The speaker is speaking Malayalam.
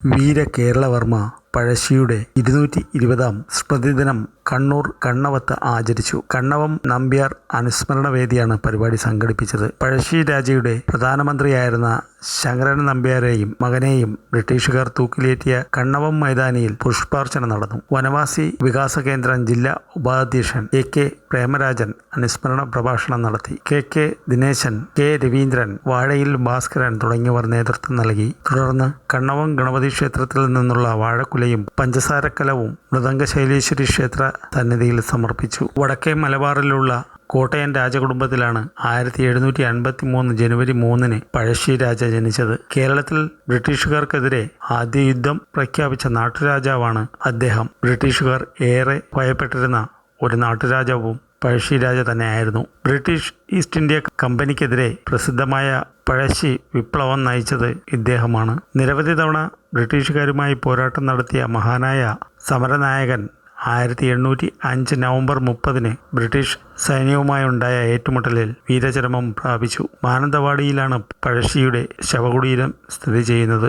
വീര കേരളവർമ്മ പഴശ്ശിയുടെ 220-ാം സ്മൃതിദിനം കണ്ണൂർ കണ്ണവത്ത് ആചരിച്ചു. കണ്ണവം നമ്പ്യാർ അനുസ്മരണ വേദിയാണ് പരിപാടി സംഘടിപ്പിച്ചത്. പഴശ്ശി രാജയുടെ പ്രധാനമന്ത്രിയായിരുന്ന ശങ്കരൻ നമ്പ്യാരെയും മകനെയും ബ്രിട്ടീഷുകാർ തൂക്കിലേറ്റിയ കണ്ണവം മൈതാനിയിൽ പുഷ്പാർച്ചന നടന്നു. വനവാസി വികാസ കേന്ദ്രം ജില്ലാ ഉപാധ്യക്ഷൻ എ.കെ. പ്രേമരാജൻ അനുസ്മരണ പ്രഭാഷണം നടത്തി. കെ. ദിനേശൻ, കെ. രവീന്ദ്രൻ, വാഴയിൽ ഭാസ്കരൻ തുടങ്ങിയവർ നേതൃത്വം നൽകി. തുടർന്ന് കണ്ണവം ഗണപതി ക്ഷേത്രത്തിൽ നിന്നുള്ള വാഴക്കുലയും പഞ്ചസാരക്കലവും മൃദംഗശൈലേശ്വരി ക്ഷേത്ര സന്നിധിയിൽ സമർപ്പിച്ചു. വടക്കേ മലബാറിലുള്ള കോട്ടയം രാജകുടുംബത്തിലാണ് 1753 ജനുവരി 3-ന് പഴശ്ശി രാജ ജനിച്ചത്. കേരളത്തിൽ ബ്രിട്ടീഷുകാർക്കെതിരെ ആദ്യ യുദ്ധം പ്രഖ്യാപിച്ച നാട്ടുരാജാവാണ് അദ്ദേഹം. ബ്രിട്ടീഷുകാർ ഏറെ ഭയപ്പെട്ടിരുന്ന ഒരു നാട്ടുരാജാവും പഴശ്ശി രാജ തന്നെയായിരുന്നു. ബ്രിട്ടീഷ് ഈസ്റ്റ് ഇന്ത്യ കമ്പനിക്കെതിരെ പ്രസിദ്ധമായ പഴശ്ശി വിപ്ലവം നയിച്ചത് ഇദ്ദേഹമാണ്. നിരവധി തവണ ബ്രിട്ടീഷുകാരുമായി പോരാട്ടം നടത്തിയ മഹാനായ സമരനായകൻ 1805 നവംബർ 30-ന് ബ്രിട്ടീഷ് സൈന്യവുമായുണ്ടായ ഏറ്റുമുട്ടലിൽ വീരചരമം പ്രാപിച്ചു. മാനന്തവാടിയിലാണ് പഴശ്ശിയുടെ ശവകുടീരം സ്ഥിതി ചെയ്യുന്നത്.